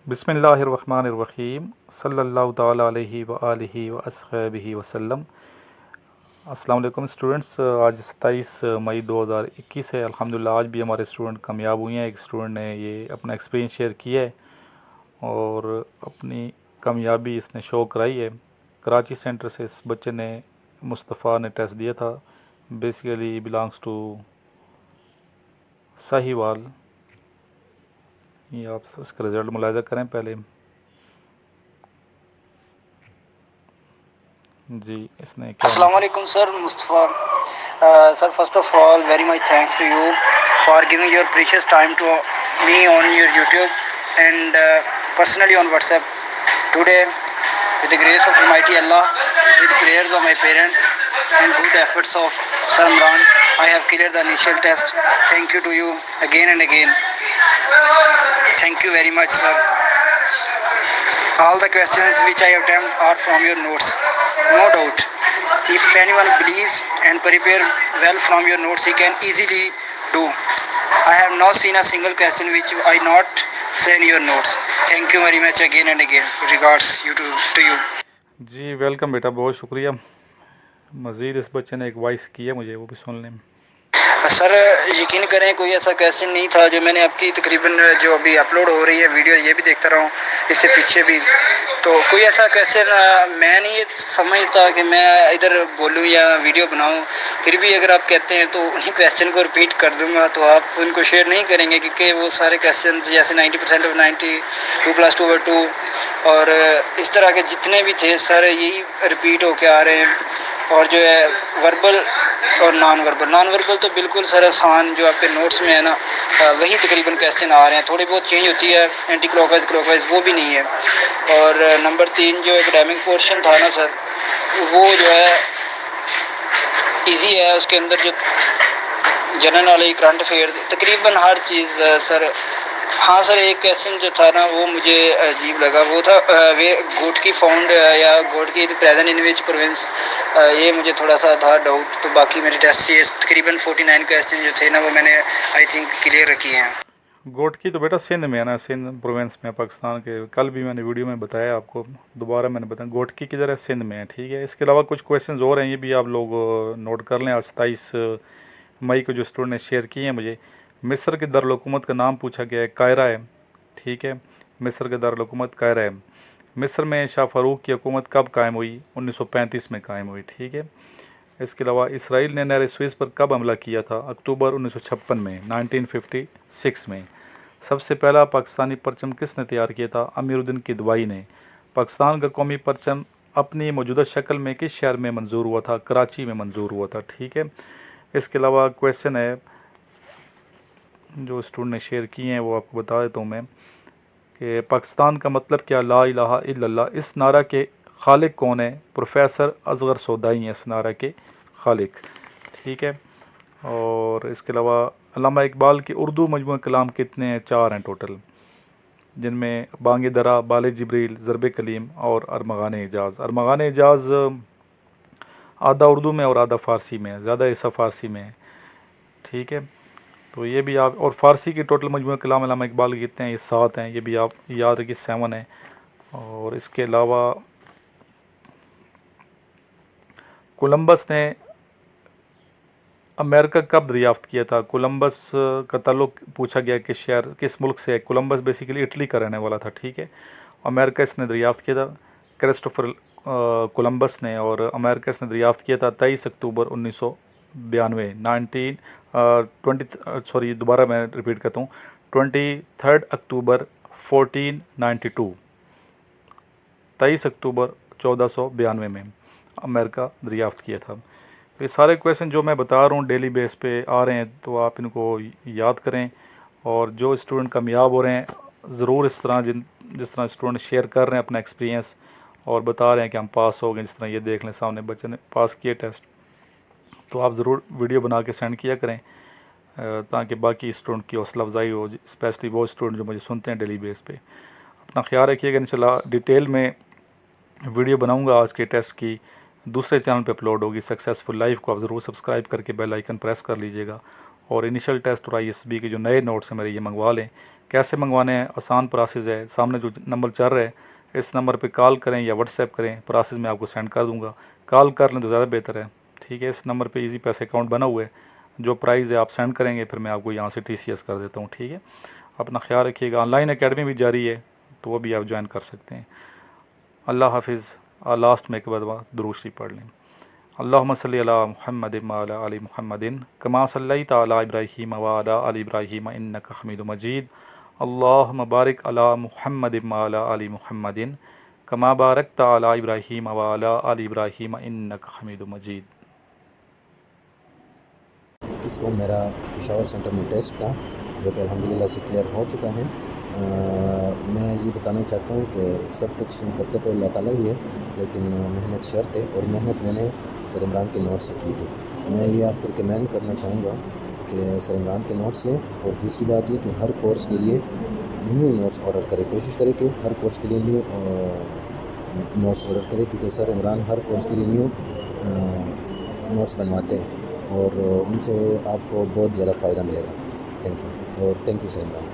बिस्मिल्लाहिर्रहमानिर्रहीम सल्लल्लाहु ताला अलैहि व आलिहि व अस्हबिहि वसल्लम। अस्सलाम वालेकुम स्टूडेंट्स। आज 27 मई 2021 है। अल्हम्दुलिल्लाह आज भी हमारे स्टूडेंट कामयाब हुए हैं। एक स्टूडेंट ने ये अपना एक्सपीरियंस शेयर किया है और अपनी कामयाबी इसने शो कराई है। कराची सेंटर से इस बच्चे ने, मुस्तफ़ा ने टेस्ट दिया था। Basically belongs to Sahiwal. ये आप इसका रिज़ल्ट मुलाहिज़ा करें पहले। जी इसने क्या Assalamualaikum sir, Mustafa. Sir, first of all, very much thanks to you for giving your precious time to me on your YouTube and personally on WhatsApp. Today, with the grace of Almighty Allah, with the prayers of my parents and good efforts of Sir Imran, I have cleared the initial test. Thank you to you again and again. Thank you very much, sir. All the questions which I attempt are from your notes, no doubt. If anyone believes and prepare well from your notes, he can easily do. I have not seen a single question which I not say in your notes. Thank you very much again and again. Regards you to you. जी welcome बेटा, बहुत शुक्रिया। मज़ीद इस बच्चे ने एक voice की है, मुझे वो भी सुन लें। सर यकीन करें कोई ऐसा क्वेश्चन नहीं था जो मैंने आपकी तकरीबन जो अभी अपलोड हो रही है वीडियो, ये भी देखता रहा हूँ, इससे पीछे भी, तो कोई ऐसा क्वेश्चन मैं नहीं समझता कि मैं इधर बोलूँ या वीडियो बनाऊँ। फिर भी अगर आप कहते हैं तो उन्हीं क्वेश्चन को रिपीट कर दूँगा, तो आप उनको शेयर नहीं करेंगे क्योंकि वो सारे क्वेश्चन जैसे 90% ऑफ 90, 2+2/2 और इस तरह के जितने भी थे सर यही रिपीट होके आ रहे हैं। और जो है वर्बल और नॉन वर्बल तो बिल्कुल सर आसान जो आपके नोट्स में है ना, वही तकरीबन क्वेश्चन आ रहे हैं। थोड़ी बहुत चेंज होती है, एंटी क्लॉकवाइज वो भी नहीं है। और नंबर 3 जो एकेडमिक पोर्शन था ना सर, वो जो है इजी है। उसके अंदर जो जनरल नॉलेज, करंट अफेयर, तकरीबन हर चीज़ सर। हाँ सर, एक क्वेश्चन जो था ना वो मुझे अजीब लगा, वो था वे गोट की फाउंड या गोट की प्रेजेंट इन विच प्रोविंस, ये मुझे थोड़ा सा था डाउट। तो बाकी मेरे टेस्ट से तकरीबन 49 क्वेश्चन जो थे ना वो मैंने आई थिंक क्लियर रखी हैं। गोट की तो बेटा सिंध में है ना, सिंध प्रोविंस में, पाकिस्तान के। कल भी मैंने वीडियो में बताया आपको, दोबारा मैंने बताया गोट की किधर है, सिंध में है। ठीक है, इसके अलावा कुछ क्वेश्चंस और हैं, ये भी आप लोग नोट कर लें। आज 27 मई को जो स्टूडेंट ने शेयर किए हैं मुझे, मिस्र के दारुल-हुकूमत का नाम पूछा गया है, कायरा है। ठीक है, मिस्र के दारुल-हुकूमत कायरा है। मिस्र में शाह फ़ारूक की हुकूमत कब कायम हुई? 1935 में कायम हुई। ठीक है, इसके अलावा इसराइल ने नहर स्वेज़ पर कब हमला किया था? अक्टूबर 1956 में, 1956 में। सबसे पहला पाकिस्तानी परचम किसने तैयार किया था? अमीरुद्दीन किदवाई ने। पाकिस्तान का कौमी परचम अपनी मौजूदा शक्ल में किस शहर में मंजूर हुआ था? कराची में मंजूर हुआ था। ठीक है, इसके अलावा क्वेश्चन है जो स्टूडेंट ने शेयर किए हैं वो आपको बता देता हूँ मैं, कि पाकिस्तान का मतलब क्या? ला इलाहा इल्लल्लाह। इस नारा के खालिक कौन है? प्रोफेसर असगर सौदाई हैं इस नारा के खालिक। ठीक है, और इसके अलावा अल्लामा इकबाल की उर्दू मजमू कलाम कितने हैं? 4 हैं टोटल, जिनमें बांग दरा, बाल जिब्रील, ज़रब कलीम और अरमगान एजाज़। अरमगान एजाज़ आधा उर्दू में और आधा फ़ारसी में है, ज़्यादा हिस्सा फ़ारसी में है। ठीक है, तो ये भी आप, और फ़ारसी के टोटल मजमू कलाम अल्लामा इकबाल के कितने हैं? ये 7 हैं, ये भी आप याद रखिए, 7 है। और इसके अलावा कोलंबस ने अमेरिका कब दरियाफ़्त किया था? कोलंबस का ताल्लुक पूछा गया किस शहर, किस मुल्क से है? कोलंबस बेसिकली इटली का रहने वाला था। ठीक है, अमेरिका इसने दरियाफ़्त किया था, क्रिस्टोफर कोलंबस ने। और अमेरिका इसने दरियाफ़्त किया था 23 अक्टूबर 1992, 20 दोबारा मैं रिपीट करता हूँ, 23 अक्टूबर 1492, 23 अक्टूबर 1492 में अमेरिका दरियाफ़्त किया था। ये सारे क्वेश्चन जो मैं बता रहा हूँ डेली बेस पे आ रहे हैं, तो आप इनको याद करें। और जो स्टूडेंट कामयाब हो रहे हैं, ज़रूर इस तरह जिस तरह स्टूडेंट शेयर कर रहे हैं अपना एक्सपीरियंस और बता रहे हैं कि हम पास हो गए, जिस तरह ये देख लें सामने बच्चे ने पास किए टेस्ट, तो आप ज़रूर वीडियो बना के सेंड किया करें ताकि बाकी स्टूडेंट की हौसला अफजाई हो, स्पेशली वो स्टूडेंट जो मुझे सुनते हैं डेली बेस पे। अपना ख्याल रखिएगा। इंशाल्लाह डिटेल में वीडियो बनाऊँगा आज के टेस्ट की, दूसरे चैनल पे अपलोड होगी। सक्सेसफुल लाइफ को आप ज़रूर सब्सक्राइब करके बेल आइकन प्रेस कर लीजिएगा। और इनिशियल टेस्ट और ISB के जो नए नोट्स हैं मेरे, ये मंगवा लें, कैसे मंगवाने हैं, आसान प्रोसेस है। सामने जो नंबर चल रहा है इस नंबर पे कॉल करें या व्हाट्सएप करें, प्रोसेस मैं आपको सेंड कर दूंगा। कॉल कर लें तो ज़्यादा बेहतर है, ठीक है। इस नंबर पे इजी पैसे अकाउंट बना हुआ है, जो प्राइस है आप सेंड करेंगे फिर मैं आपको यहाँ से TCS कर देता हूँ, ठीक है। अपना ख्याल रखिएगा। ऑनलाइन एकेडमी भी जारी है, तो वो भी आप ज्वाइन कर सकते हैं। अल्लाह हाफिज़। लास्ट में एक बार दुरूद शरीफ पढ़ लें। अल्लाहुम्मा सल्ली अला मुहम्मद व अला आलि मुहम्मदिन कमा सल्लैता अला इब्राहीम व अला आलि इब्राहीम इन्नका हमीदुम मजीद। अल्लाहुम्मा बारिक अला मुहम्मद व अला आलि मुहम्मदिन कमा बारकता अला इब्राहीम व अला आलि इब्राहीम इन्नका हमीदुम मजीद। 21 को मेरा पेशावर सेंटर में टेस्ट था, जो कि अल्हम्दुलिल्लाह से क्लियर हो चुका है। मैं ये बताना चाहता हूँ कि सब कुछ करते तो अल्लाह ताला ही है, लेकिन मेहनत शर्त है, और मेहनत मैंने सर इमरान के नोट से की थी। मैं ये आपको रिकमेंड करना चाहूँगा कि सर इमरान के नोट्स लें। और दूसरी बात ये कि हर कोर्स के लिए न्यू नोट्स ऑर्डर करें, कोशिश करें कि हर कोर्स के लिए न्यू नोट्स ऑर्डर करें, क्योंकि सर इमरान हर कोर्स के लिए न्यू नोट्स बनवाते हैं और उनसे आपको बहुत ज़्यादा फ़ायदा मिलेगा। थैंक यू, और थैंक यू सर इमरान।